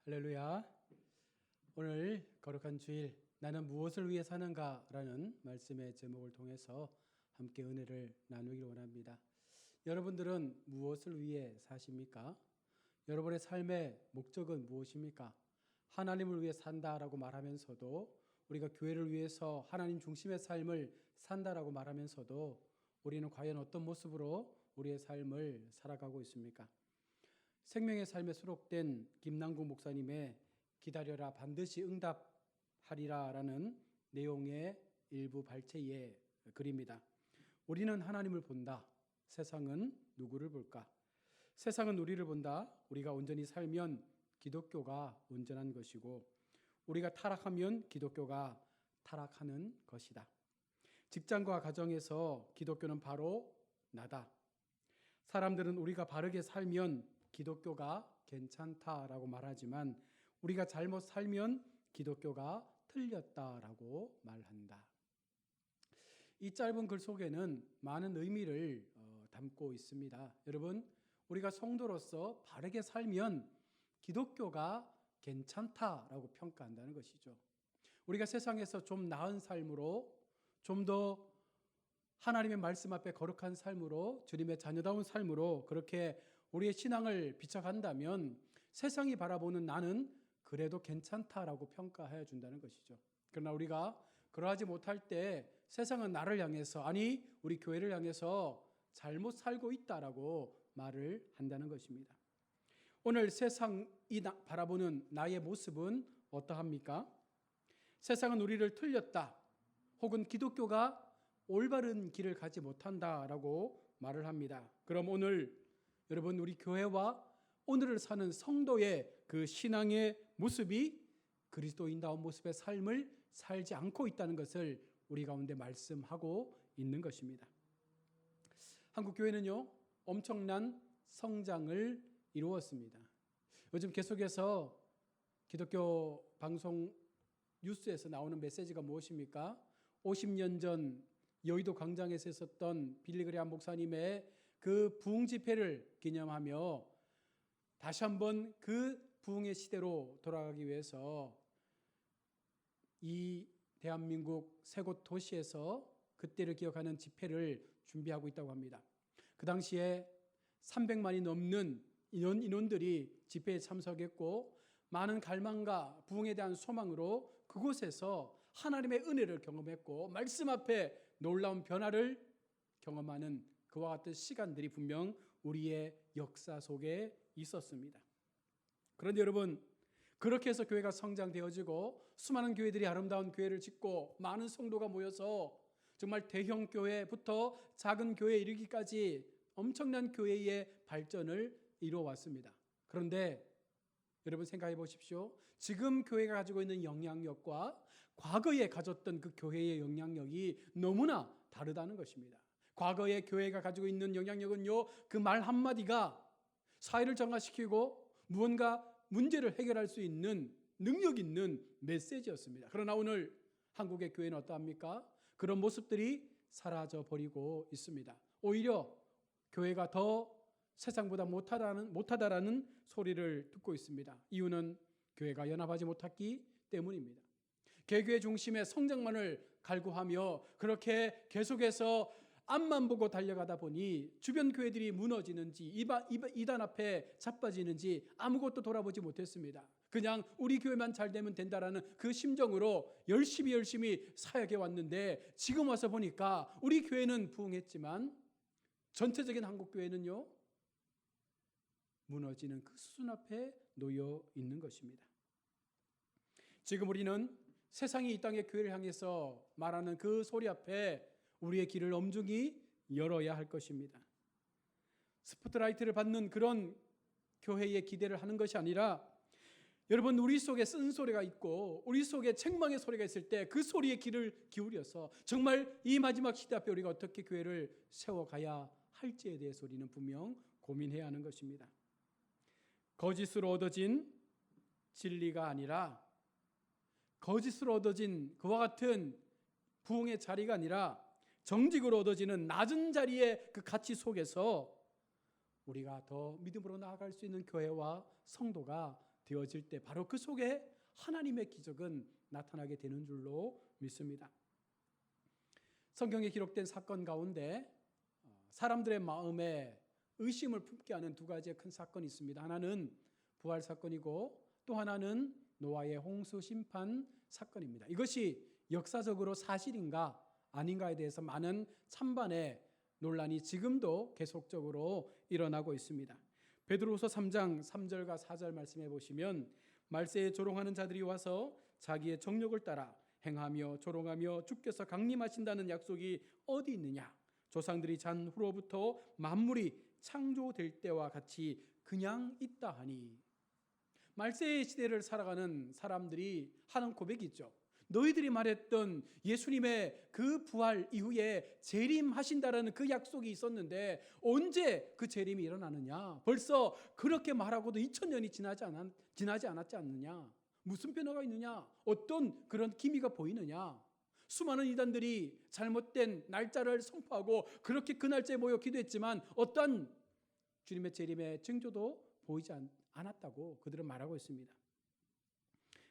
할렐루야. 오늘 거룩한 주일 나는 무엇을 위해 사는가라는 말씀의 제목을 통해서 함께 은혜를 나누기를 원합니다. 여러분들은 무엇을 위해 사십니까? 여러분의 삶의 목적은 무엇입니까? 하나님을 위해 산다라고 말하면서도, 우리가 교회를 위해서 하나님 중심의 삶을 산다라고 말하면서도 우리는 과연 어떤 모습으로 우리의 삶을 살아가고 있습니까? 생명의 삶에 수록된 김남국 목사님의 기다려라 반드시 응답하리라 라는 내용의 일부 발췌의 글입니다. 우리는 하나님을 본다. 세상은 누구를 볼까? 세상은 우리를 본다. 우리가 온전히 살면 기독교가 온전한 것이고, 우리가 타락하면 기독교가 타락하는 것이다. 직장과 가정에서 기독교는 바로 나다. 사람들은 우리가 바르게 살면 기독교가 괜찮다라고 말하지만, 우리가 잘못 살면 기독교가 틀렸다라고 말한다. 이 짧은 글 속에는 많은 의미를 담고 있습니다. 여러분, 우리가 성도로서 바르게 살면 기독교가 괜찮다라고 평가한다는 것이죠. 우리가 세상에서 좀 나은 삶으로, 좀 더 하나님의 말씀 앞에 거룩한 삶으로, 주님의 자녀다운 삶으로 그렇게 우리의 신앙을 비춰간다면 세상이 바라보는 나는 그래도 괜찮다라고 평가해 준다는 것이죠. 그러나 우리가 그러하지 못할 때 세상은 나를 향해서, 아니 우리 교회를 향해서 잘못 살고 있다라고 말을 한다는 것입니다. 오늘 세상이 바라보는 나의 모습은 어떠합니까? 세상은 우리를 틀렸다, 혹은 기독교가 올바른 길을 가지 못한다라고 말을 합니다. 그럼 오늘 여러분, 우리 교회와 오늘을 사는 성도의 그 신앙의 모습이 그리스도인다운 모습의 삶을 살지 않고 있다는 것을 우리 가운데 말씀하고 있는 것입니다. 한국 교회는요, 엄청난 성장을 이루었습니다. 요즘 계속해서 기독교 방송 뉴스에서 나오는 메시지가 무엇입니까? 50년 전 여의도 광장에서 있었던 빌리그레암 목사님의 그 부흥 집회를 기념하며 다시 한번 그 부흥의 시대로 돌아가기 위해서 이 대한민국 세 곳 도시에서 그때를 기억하는 집회를 준비하고 있다고 합니다. 그 당시에 300만이 넘는 인원들이 집회에 참석했고, 많은 갈망과 부흥에 대한 소망으로 그곳에서 하나님의 은혜를 경험했고, 말씀 앞에 놀라운 변화를 경험하는 그와 같은 시간들이 분명 우리의 역사 속에 있었습니다. 그런데 여러분, 그렇게 해서 교회가 성장되어지고 수많은 교회들이 아름다운 교회를 짓고 많은 성도가 모여서 정말 대형 교회부터 작은 교회에 이르기까지 엄청난 교회의 발전을 이루어왔습니다. 그런데 여러분 생각해 보십시오. 지금 교회가 가지고 있는 영향력과 과거에 가졌던 그 교회의 영향력이 너무나 다르다는 것입니다. 과거의 교회가 가지고 있는 영향력은요, 그 말 한마디가 사회를 정화시키고 무언가 문제를 해결할 수 있는 능력 있는 메시지였습니다. 그러나 오늘 한국의 교회는 어떠합니까? 그런 모습들이 사라져 버리고 있습니다. 오히려 교회가 더 세상보다 못하다라는 소리를 듣고 있습니다. 이유는 교회가 연합하지 못했기 때문입니다. 개교회 중심의 성장만을 갈구하며 그렇게 계속해서 앞만 보고 달려가다 보니 주변 교회들이 무너지는지 이단 앞에 자빠지는지 아무것도 돌아보지 못했습니다. 그냥 우리 교회만 잘 되면 된다라는 그 심정으로 열심히 사역해 왔는데, 지금 와서 보니까 우리 교회는 부흥했지만 전체적인 한국 교회는요, 무너지는 그 수준 앞에 놓여 있는 것입니다. 지금 우리는 세상이 이 땅의 교회를 향해서 말하는 그 소리 앞에 우리의 귀를 엄중히 열어야 할 것입니다. 스포트라이트를 받는 그런 교회의 기대를 하는 것이 아니라, 여러분, 우리 속에 쓴소리가 있고 우리 속에 책망의 소리가 있을 때 그 소리에 귀를 기울여서 정말 이 마지막 시대 앞에 우리가 어떻게 교회를 세워가야 할지에 대해서 우리는 분명 고민해야 하는 것입니다. 거짓으로 얻어진 진리가 아니라, 거짓으로 얻어진 그와 같은 부흥의 자리가 아니라 정직으로 얻어지는 낮은 자리의 그 가치 속에서 우리가 더 믿음으로 나아갈 수 있는 교회와 성도가 되어질 때 바로 그 속에 하나님의 기적은 나타나게 되는 줄로 믿습니다. 성경에 기록된 사건 가운데 사람들의 마음에 의심을 품게 하는 두 가지의 큰 사건이 있습니다. 하나는 부활 사건이고 또 하나는 노아의 홍수 심판 사건입니다. 이것이 역사적으로 사실인가 아닌가에 대해서 많은 찬반의 논란이 지금도 계속적으로 일어나고 있습니다. 베드로후서 3장 3절과 4절 말씀해 보시면 말세에 조롱하는 자들이 와서 자기의 정욕을 따라 행하며 조롱하며 주께서 강림하신다는 약속이 어디 있느냐? 조상들이 잔 후로부터 만물이 창조될 때와 같이 그냥 있다 하니. 말세의 시대를 살아가는 사람들이 하는 고백이 있죠. 너희들이 말했던 예수님의 그 부활 이후에 재림하신다라는 그 약속이 있었는데 언제 그 재림이 일어나느냐? 벌써 그렇게 말하고도 2000년이 지나지 않았지 않느냐? 무슨 변화가 있느냐? 어떤 그런 기미가 보이느냐? 수많은 이단들이 잘못된 날짜를 선포하고 그렇게 그 날짜에 모여 기도했지만 어떤 주님의 재림의 징조도 보이지 않았다고 그들은 말하고 있습니다.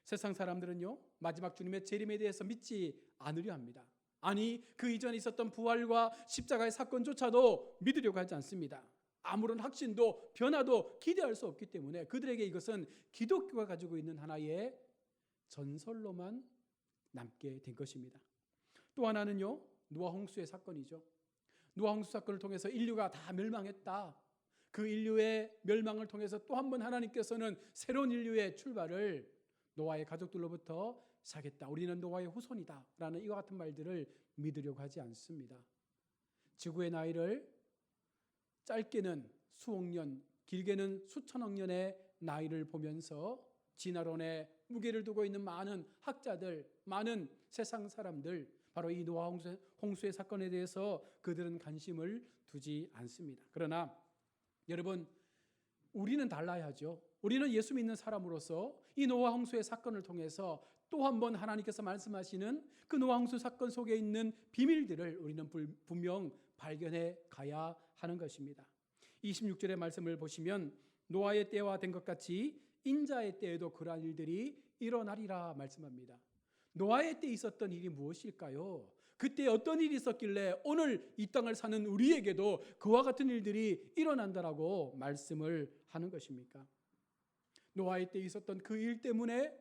세상 사람들은요, 마지막 주님의 재림에 대해서 믿지 않으려 합니다. 아니, 그 이전에 있었던 부활과 십자가의 사건조차도 믿으려고 하지 않습니다. 아무런 확신도 변화도 기대할 수 없기 때문에 그들에게 이것은 기독교가 가지고 있는 하나의 전설로만 남게 된 것입니다. 또 하나는요, 노아 홍수의 사건이죠. 노아 홍수 사건을 통해서 인류가 다 멸망했다. 그 인류의 멸망을 통해서 또 한 번 하나님께서는 새로운 인류의 출발을 노아의 가족들로부터 시작했다. 우리는 노아의 후손이다 라는 이와 같은 말들을 믿으려고 하지 않습니다. 지구의 나이를 짧게는 수억 년, 길게는 수천억 년의 나이를 보면서 진화론에 무게를 두고 있는 많은 학자들, 많은 세상 사람들, 바로 이 노아 홍수의 사건에 대해서 그들은 관심을 두지 않습니다. 그러나 여러분, 우리는 달라야죠. 우리는 예수 믿는 사람으로서 이 노아 홍수의 사건을 통해서 또 한 번 하나님께서 말씀하시는 그 노아 홍수 사건 속에 있는 비밀들을 우리는 분명 발견해 가야 하는 것입니다. 26절의 말씀을 보시면 노아의 때와 된 것 같이 인자의 때에도 그러한 일들이 일어나리라 말씀합니다. 노아의 때 있었던 일이 무엇일까요? 그때 어떤 일이 있었길래 오늘 이 땅을 사는 우리에게도 그와 같은 일들이 일어난다라고 말씀을 하는 것입니까? 노아의 때 있었던 그 일 때문에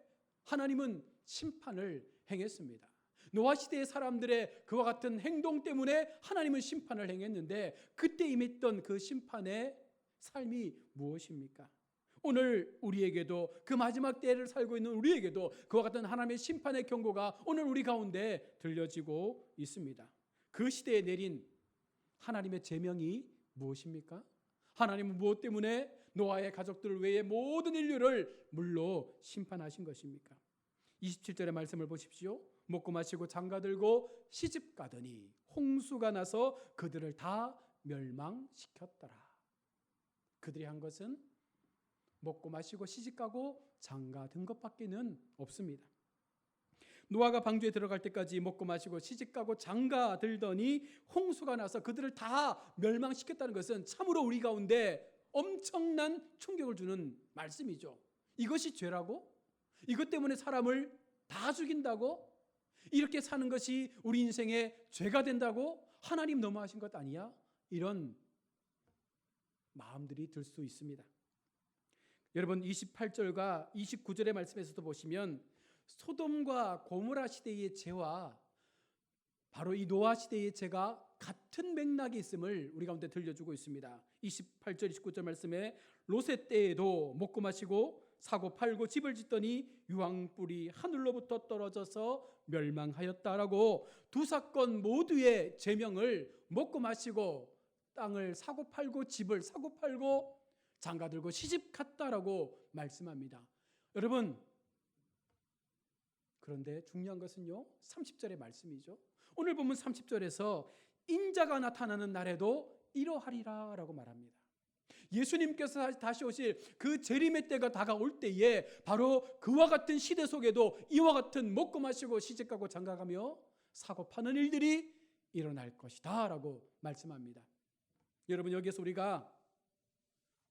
하나님은 심판을 행했습니다. 노아 시대의 사람들의 그와 같은 행동 때문에 하나님은 심판을 행했는데 그때 임했던 그 심판의 삶이 무엇입니까? 오늘 우리에게도 그 마지막 때를 살고 있는 우리에게도 그와 같은 하나님의 심판의 경고가 오늘 우리 가운데 들려지고 있습니다. 그 시대에 내린 하나님의 제명이 무엇입니까? 하나님은 무엇 때문에 노아의 가족들 외에 모든 인류를 물로 심판하신 것입니까? 27절의 말씀을 보십시오. 먹고 마시고 장가들고 시집가더니 홍수가 나서 그들을 다 멸망시켰더라. 그들이 한 것은 먹고 마시고 시집가고 장가든 것밖에는 없습니다. 노아가 방주에 들어갈 때까지 먹고 마시고 시집가고 장가들더니 홍수가 나서 그들을 다 멸망시켰다는 것은 참으로 우리 가운데 엄청난 충격을 주는 말씀이죠. 이것이 죄라고? 이것 때문에 사람을 다 죽인다고? 이렇게 사는 것이 우리 인생의 죄가 된다고? 하나님 너무하신 것 아니야? 이런 마음들이 들 수 있습니다. 여러분 28절과 29절의 말씀에서도 보시면 소돔과 고모라 시대의 죄와 바로 이 노아 시대의 죄가 같은 맥락이 있음을 우리 가운데 들려주고 있습니다. 28절 29절 말씀에 롯의 때에도 먹고 마시고 사고 팔고 집을 짓더니 유황불이 하늘로부터 떨어져서 멸망하였다라고 두 사건 모두의 제명을 먹고 마시고 땅을 사고 팔고 집을 사고 팔고 장가들고 시집 갔다라고 말씀합니다. 여러분, 그런데 중요한 것은요 30절의 말씀이죠. 오늘 보면 30절에서 인자가 나타나는 날에도 이러하리라 라고 말합니다. 예수님께서 다시 오실 그 재림의 때가 다가올 때에 바로 그와 같은 시대 속에도 이와 같은 먹고 마시고 시집가고 장가가며 사고 파는 일들이 일어날 것이다 라고 말씀합니다. 여러분, 여기에서 우리가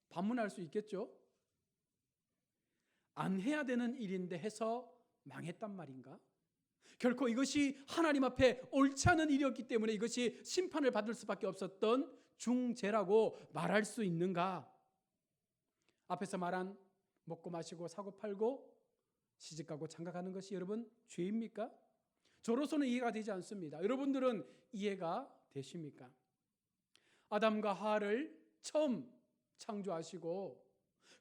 반문할 수 있겠죠? 안 해야 되는 일인데 해서 망했단 말인가? 결코 이것이 하나님 앞에 옳지 않은 일이었기 때문에 이것이 심판을 받을 수밖에 없었던 중죄라고 말할 수 있는가? 앞에서 말한 먹고 마시고 사고 팔고 시집가고 장가가는 것이 여러분 죄입니까? 저로서는 이해가 되지 않습니다. 여러분들은 이해가 되십니까? 아담과 하와를 처음 창조하시고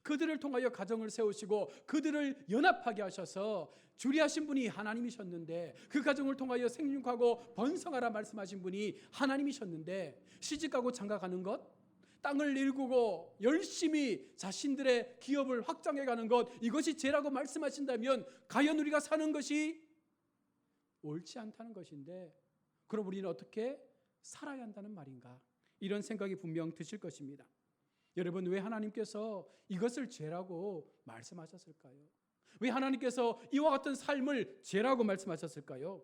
그들을 통하여 가정을 세우시고 그들을 연합하게 하셔서 주리하신 분이 하나님이셨는데, 그 가정을 통하여 생육하고 번성하라 말씀하신 분이 하나님이셨는데, 시집가고 장가가는 것, 땅을 일구고 열심히 자신들의 기업을 확장해가는 것, 이것이 죄라고 말씀하신다면 과연 우리가 사는 것이 옳지 않다는 것인데, 그럼 우리는 어떻게 살아야 한다는 말인가? 이런 생각이 분명 드실 것입니다. 여러분, 왜 하나님께서 이것을 죄라고 말씀하셨을까요? 왜 하나님께서 이와 같은 삶을 죄라고 말씀하셨을까요?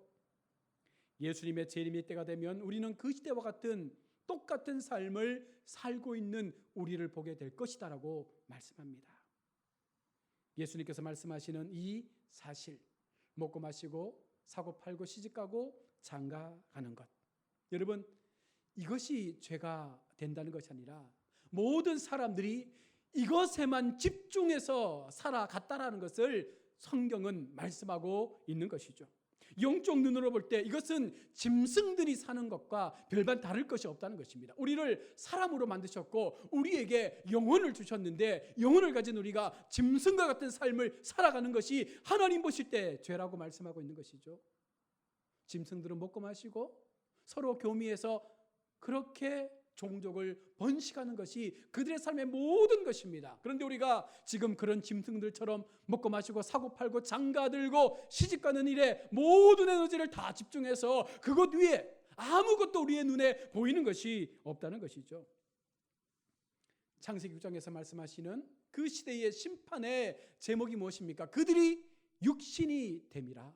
예수님의 재림의 때가 되면 우리는 그 시대와 같은 똑같은 삶을 살고 있는 우리를 보게 될 것이다라고 말씀합니다. 예수님께서 말씀하시는 이 사실, 먹고 마시고 사고 팔고 시집가고 장가가는 것, 여러분, 이것이 죄가 된다는 것이 아니라 모든 사람들이 이것에만 집중해서 살아갔다라는 것을 성경은 말씀하고 있는 것이죠. 영적 눈으로 볼 때 이것은 짐승들이 사는 것과 별반 다를 것이 없다는 것입니다. 우리를 사람으로 만드셨고 우리에게 영혼을 주셨는데, 영혼을 가진 우리가 짐승과 같은 삶을 살아가는 것이 하나님 보실 때 죄라고 말씀하고 있는 것이죠. 짐승들은 먹고 마시고 서로 교미해서 그렇게 종족을 번식하는 것이 그들의 삶의 모든 것입니다. 그런데 우리가 지금 그런 짐승들처럼 먹고 마시고 사고 팔고 장가들고 시집가는 일에 모든 에너지를 다 집중해서 그것 위에 아무것도 우리의 눈에 보이는 것이 없다는 것이죠. 창세기 6장에서 말씀하시는 그 시대의 심판의 제목이 무엇입니까? 그들이 육신이 됨이라.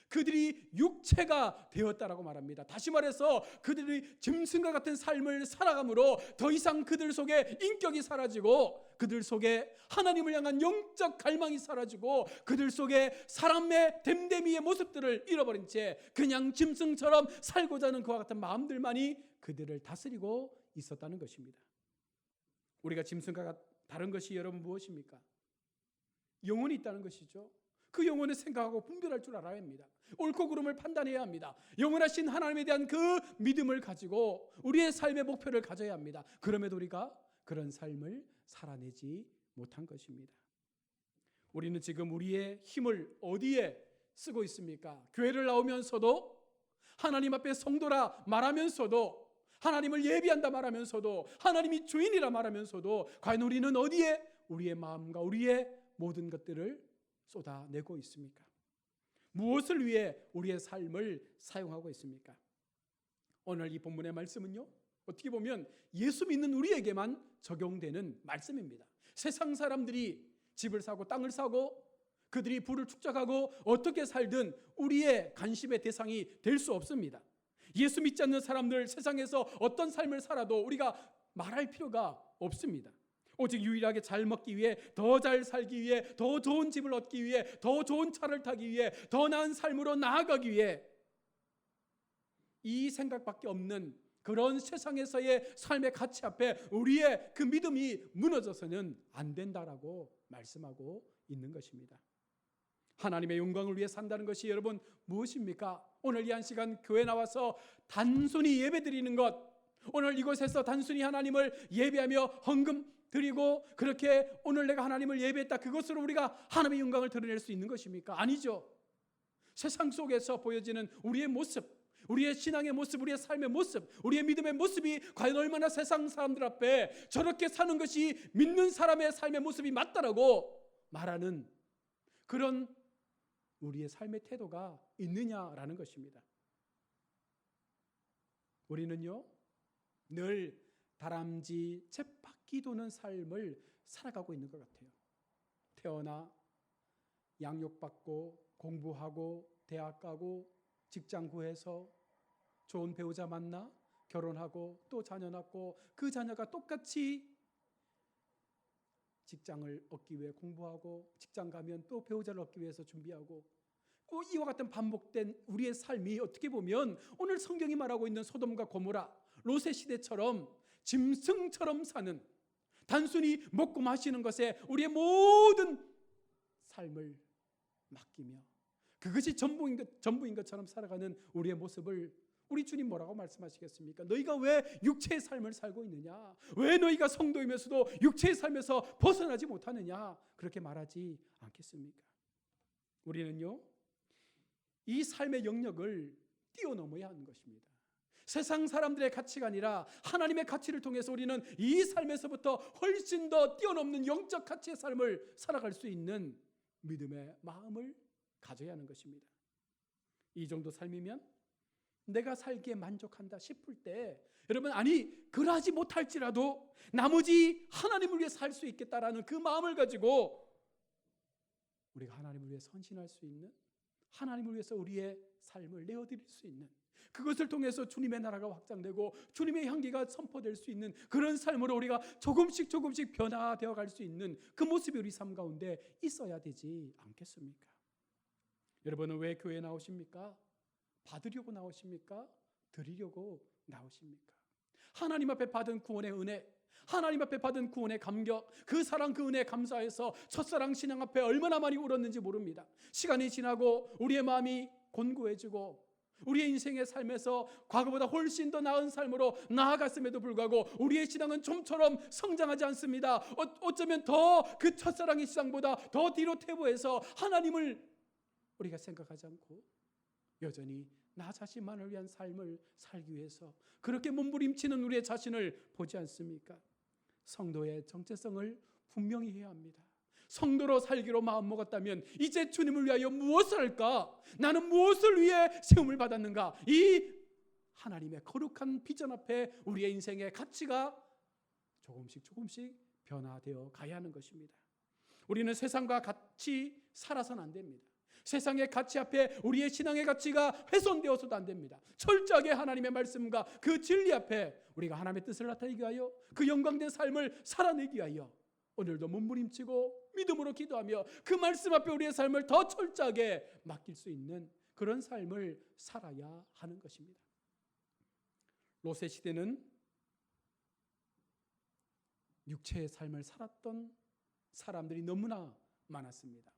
그들이 육체가 되었다라고 말합니다. 다시 말해서 그들이 짐승과 같은 삶을 살아감으로 더 이상 그들 속에 인격이 사라지고, 그들 속에 하나님을 향한 영적 갈망이 사라지고, 그들 속에 사람의 됨됨이의 모습들을 잃어버린 채 그냥 짐승처럼 살고자 하는 그와 같은 마음들만이 그들을 다스리고 있었다는 것입니다. 우리가 짐승과 다른 것이 여러분 무엇입니까? 영혼이 있다는 것이죠. 그 영혼을 생각하고 분별할 줄 알아야 합니다. 옳고 그름을 판단해야 합니다. 영원하신 하나님에 대한 그 믿음을 가지고 우리의 삶의 목표를 가져야 합니다. 그럼에도 우리가 그런 삶을 살아내지 못한 것입니다. 우리는 지금 우리의 힘을 어디에 쓰고 있습니까? 교회를 나오면서도, 하나님 앞에 성도라 말하면서도, 하나님을 예비한다 말하면서도, 하나님이 주인이라 말하면서도, 과연 우리는 어디에 우리의 마음과 우리의 모든 것들을 쏟아내고 있습니까? 무엇을 위해 우리의 삶을 사용하고 있습니까? 오늘 이 본문의 말씀은요, 어떻게 보면 예수 믿는 우리에게만 적용되는 말씀입니다. 세상 사람들이 집을 사고 땅을 사고 그들이 부를 축적하고 어떻게 살든 우리의 관심의 대상이 될 수 없습니다. 예수 믿지 않는 사람들, 세상에서 어떤 삶을 살아도 우리가 말할 필요가 없습니다. 오직 유일하게 잘 먹기 위해, 더 잘 살기 위해, 더 좋은 집을 얻기 위해, 더 좋은 차를 타기 위해, 더 나은 삶으로 나아가기 위해, 이 생각밖에 없는 그런 세상에서의 삶의 가치 앞에 우리의 그 믿음이 무너져서는 안 된다라고 말씀하고 있는 것입니다. 하나님의 영광을 위해 산다는 것이 여러분 무엇입니까? 오늘 이 한 시간 교회 나와서 단순히 예배드리는 것, 오늘 이곳에서 단순히 하나님을 예배하며 헌금 드리고 그렇게 오늘 내가 하나님을 예배했다, 그것으로 우리가 하나님의 영광을 드러낼 수 있는 것입니까? 아니죠. 세상 속에서 보여지는 우리의 모습, 우리의 신앙의 모습, 우리의 삶의 모습, 우리의 믿음의 모습이 과연 얼마나 세상 사람들 앞에 저렇게 사는 것이 믿는 사람의 삶의 모습이 맞다라고 말하는 그런 우리의 삶의 태도가 있느냐라는 것입니다. 우리는요, 늘 다람쥐 쳇바퀴 도는 삶을 살아가고 있는 것 같아요. 태어나 양육받고 공부하고 대학 가고 직장 구해서 좋은 배우자 만나 결혼하고 또 자녀 낳고 그 자녀가 똑같이 직장을 얻기 위해 공부하고 직장 가면 또 배우자를 얻기 위해서 준비하고 이와 같은 반복된 우리의 삶이 어떻게 보면 오늘 성경이 말하고 있는 소돔과 고모라, 롯의 시대처럼 짐승처럼 사는, 단순히 먹고 마시는 것에 우리의 모든 삶을 맡기며 그것이 전부인 것처럼 살아가는 우리의 모습을 우리 주님 뭐라고 말씀하시겠습니까? 너희가 왜 육체의 삶을 살고 있느냐? 왜 너희가 성도이면서도 육체의 삶에서 벗어나지 못하느냐? 그렇게 말하지 않겠습니까? 우리는요, 이 삶의 영역을 뛰어넘어야 하는 것입니다. 세상 사람들의 가치가 아니라 하나님의 가치를 통해서 우리는 이 삶에서부터 훨씬 더 뛰어넘는 영적 가치의 삶을 살아갈 수 있는 믿음의 마음을 가져야 하는 것입니다. 이 정도 삶이면 내가 살기에 만족한다 싶을 때 여러분, 아니 그러하지 못할지라도 나머지 하나님을 위해 살 수 있겠다라는 그 마음을 가지고 우리가 하나님을 위해 선신할 수 있는, 하나님을 위해서 우리의 삶을 내어드릴 수 있는, 그것을 통해서 주님의 나라가 확장되고 주님의 향기가 선포될 수 있는 그런 삶으로 우리가 조금씩 변화되어 갈 수 있는 그 모습이 우리 삶 가운데 있어야 되지 않겠습니까? 여러분은 왜 교회에 나오십니까? 받으려고 나오십니까? 드리려고 나오십니까? 하나님 앞에 받은 구원의 은혜, 하나님 앞에 받은 구원의 감격, 그 사랑, 그 은혜에 감사해서 첫사랑 신앙 앞에 얼마나 많이 울었는지 모릅니다. 시간이 지나고 우리의 마음이 곤고해지고 우리의 인생의 삶에서 과거보다 훨씬 더 나은 삶으로 나아갔음에도 불구하고 우리의 신앙은 좀처럼 성장하지 않습니다. 어쩌면 더 그 첫사랑의 신앙보다 더 뒤로 퇴보해서 하나님을 우리가 생각하지 않고 여전히 나 자신만을 위한 삶을 살기 위해서 그렇게 몸부림치는 우리의 자신을 보지 않습니까? 성도의 정체성을 분명히 해야 합니다. 성도로 살기로 마음먹었다면 이제 주님을 위하여 무엇을 할까? 나는 무엇을 위해 세움을 받았는가? 이 하나님의 거룩한 비전 앞에 우리의 인생의 가치가 조금씩 변화되어 가야 하는 것입니다. 우리는 세상과 같이 살아서는 안 됩니다. 세상의 가치 앞에 우리의 신앙의 가치가 훼손되어서도 안 됩니다. 철저하게 하나님의 말씀과 그 진리 앞에 우리가 하나님의 뜻을 나타내기 위하여 그 영광된 삶을 살아내기 위하여 오늘도 몸부림치고 믿음으로 기도하며 그 말씀 앞에 우리의 삶을 더 철저하게 맡길 수 있는 그런 삶을 살아야 하는 것입니다. 롯의 시대는 육체의 삶을 살았던 사람들이 너무나 많았습니다.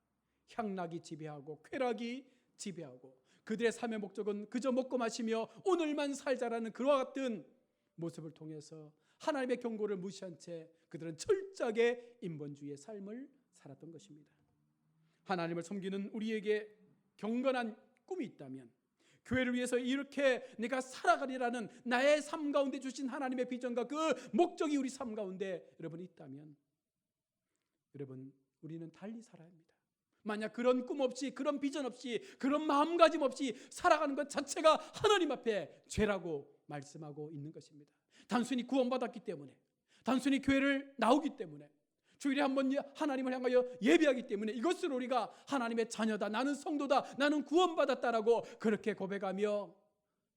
향락이 지배하고 쾌락이 지배하고 그들의 삶의 목적은 그저 먹고 마시며 오늘만 살자라는 그와 같은 모습을 통해서 하나님의 경고를 무시한 채 그들은 철저하게 인본주의의 삶을 살았던 것입니다. 하나님을 섬기는 우리에게 경건한 꿈이 있다면, 교회를 위해서 이렇게 내가 살아가리라는 나의 삶 가운데 주신 하나님의 비전과 그 목적이 우리 삶 가운데 여러분 있다면, 여러분 우리는 달리 살아야 합니다. 만약 그런 꿈 없이, 그런 비전 없이, 그런 마음가짐 없이 살아가는 것 자체가 하나님 앞에 죄라고 말씀하고 있는 것입니다. 단순히 구원받았기 때문에, 단순히 교회를 나오기 때문에, 주일에 한번 하나님을 향하여 예배하기 때문에 이것을 우리가 하나님의 자녀다, 나는 성도다, 나는 구원받았다라고 그렇게 고백하며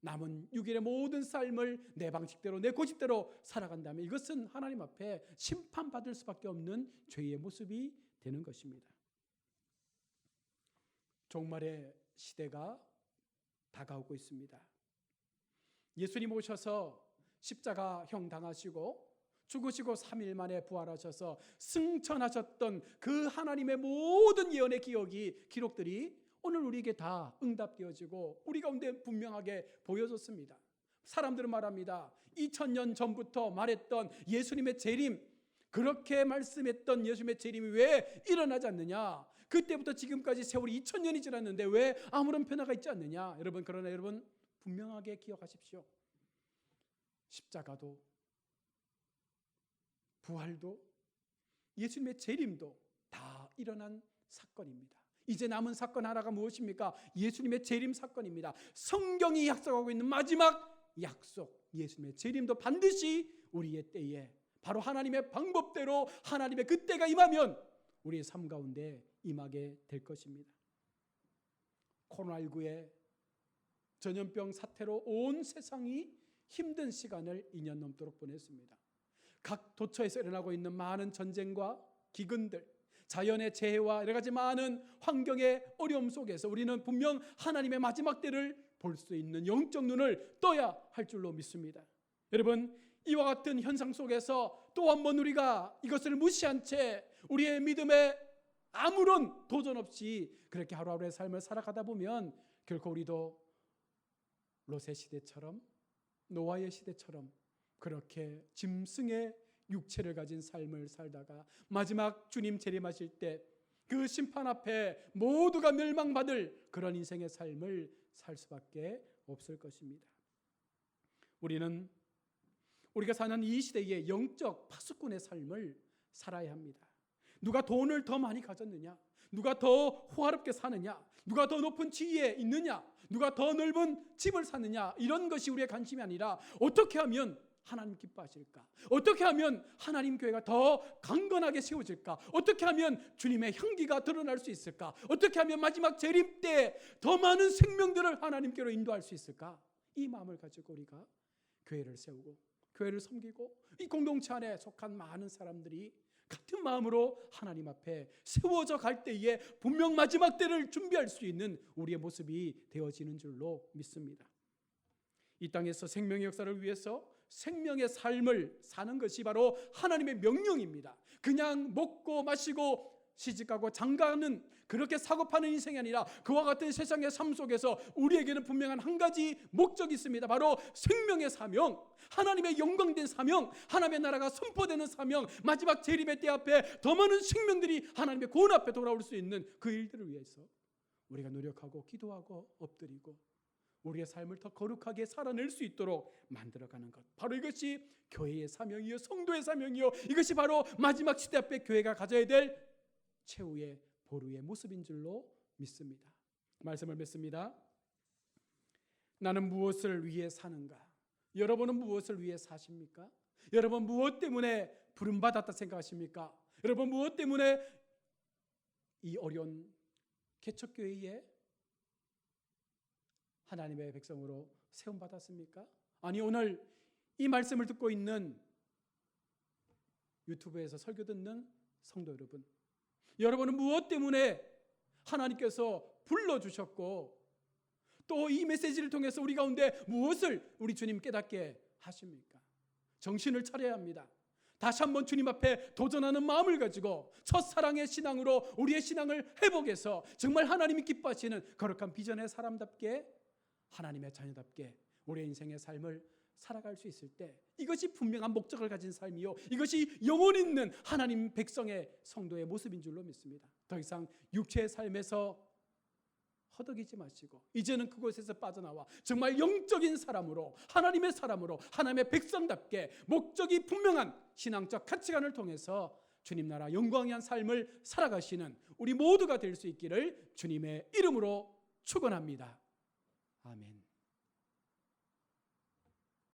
남은 6일의 모든 삶을 내 방식대로, 내 고집대로 살아간다면 이것은 하나님 앞에 심판받을 수밖에 없는 죄의 모습이 되는 것입니다. 종말의 시대가 다가오고 있습니다. 예수님 오셔서 십자가형 당하시고 죽으시고 3일 만에 부활하셔서 승천하셨던 그 하나님의 모든 예언의 기록들이 오늘 우리에게 다 응답되어지고 우리 가운데 분명하게 보여졌습니다. 사람들은 말합니다. 2000년 전부터 말했던 예수님의 재림, 그렇게 말씀했던 예수님의 재림이 왜 일어나지 않느냐? 그때부터 지금까지 세월이 2000년이 지났는데 왜 아무런 변화가 있지 않느냐? 그러나 여러분 분명하게 기억하십시오. 십자가도 부활도 예수님의 재림도 다 일어난 사건입니다. 이제 남은 사건 하나가 무엇입니까? 예수님의 재림 사건입니다. 성경이 약속하고 있는 마지막 약속, 예수님의 재림도 반드시 우리의 때에 바로 하나님의 방법대로 하나님의 그때가 임하면 우리의 삶 가운데 임하게 될 것입니다. 코로나19의 전염병 사태로 온 세상이 힘든 시간을 2년 넘도록 보냈습니다. 각 도처에서 일어나고 있는 많은 전쟁과 기근들, 자연의 재해와 여러 가지 많은 환경의 어려움 속에서 우리는 분명 하나님의 마지막 때를 볼 수 있는 영적 눈을 떠야 할 줄로 믿습니다. 여러분, 이와 같은 현상 속에서 또 한 번 우리가 이것을 무시한 채 우리의 믿음에 아무런 도전 없이 그렇게 하루하루의 삶을 살아가다 보면 결코 우리도 롯의 시대처럼, 노아의 시대처럼 그렇게 짐승의 육체를 가진 삶을 살다가 마지막 주님 재림하실 때 그 심판 앞에 모두가 멸망받을 그런 인생의 삶을 살 수밖에 없을 것입니다. 우리가 사는 이 시대의 영적 파수꾼의 삶을 살아야 합니다. 누가 돈을 더 많이 가졌느냐, 누가 더 호화롭게 사느냐, 누가 더 높은 지위에 있느냐, 누가 더 넓은 집을 사느냐, 이런 것이 우리의 관심이 아니라 어떻게 하면 하나님 기뻐하실까? 어떻게 하면 하나님 교회가 더 강건하게 세워질까? 어떻게 하면 주님의 향기가 드러날 수 있을까? 어떻게 하면 마지막 재림 때 더 많은 생명들을 하나님께로 인도할 수 있을까? 이 마음을 가지고 우리가 교회를 세우고 교회를 섬기고 이 공동체 안에 속한 많은 사람들이 같은 마음으로 하나님 앞에 세워져 갈 때에 분명 마지막 때를 준비할 수 있는 우리의 모습이 되어지는 줄로 믿습니다. 이 땅에서 생명의 역사를 위해서 생명의 삶을 사는 것이 바로 하나님의 명령입니다. 그냥 먹고 마시고 시집가고 장가는 그렇게 사고파는 인생이 아니라 그와 같은 세상의 삶 속에서 우리에게는 분명한 한 가지 목적이 있습니다. 바로 생명의 사명, 하나님의 영광된 사명, 하나님의 나라가 선포되는 사명, 마지막 재림의 때 앞에 더 많은 생명들이 하나님의 구원 앞에 돌아올 수 있는 그 일들을 위해서 우리가 노력하고 기도하고 엎드리고 우리의 삶을 더 거룩하게 살아낼 수 있도록 만들어가는 것, 바로 이것이 교회의 사명이요, 성도의 사명이요, 이것이 바로 마지막 시대 앞에 교회가 가져야 될 최후의 보루의 모습인 줄로 믿습니다. 말씀을 맺습니다. 나는 무엇을 위해 사는가? 여러분은 무엇을 위해 사십니까? 여러분 무엇 때문에 부름받았다 생각하십니까? 여러분 무엇 때문에 이 어려운 개척교회에 하나님의 백성으로 세움받았습니까? 아니, 오늘 이 말씀을 듣고 있는 유튜브에서 설교 듣는 성도 여러분, 여러분은 무엇 때문에 하나님께서 불러주셨고 또 이 메시지를 통해서 우리 가운데 무엇을 우리 주님 깨닫게 하십니까? 정신을 차려야 합니다. 다시 한번 주님 앞에 도전하는 마음을 가지고 첫사랑의 신앙으로 우리의 신앙을 회복해서 정말 하나님이 기뻐하시는 거룩한 비전의 사람답게, 하나님의 자녀답게 우리의 인생의 삶을 살아갈 수 있을 때 이것이 분명한 목적을 가진 삶이요, 이것이 영혼 있는 하나님 백성의 성도의 모습인 줄로 믿습니다. 더 이상 육체의 삶에서 허덕이지 마시고 이제는 그곳에서 빠져나와 정말 영적인 사람으로, 하나님의 사람으로, 하나님의 백성답게 목적이 분명한 신앙적 가치관을 통해서 주님 나라 영광이한 삶을 살아가시는 우리 모두가 될 수 있기를 주님의 이름으로 축원합니다. 아멘.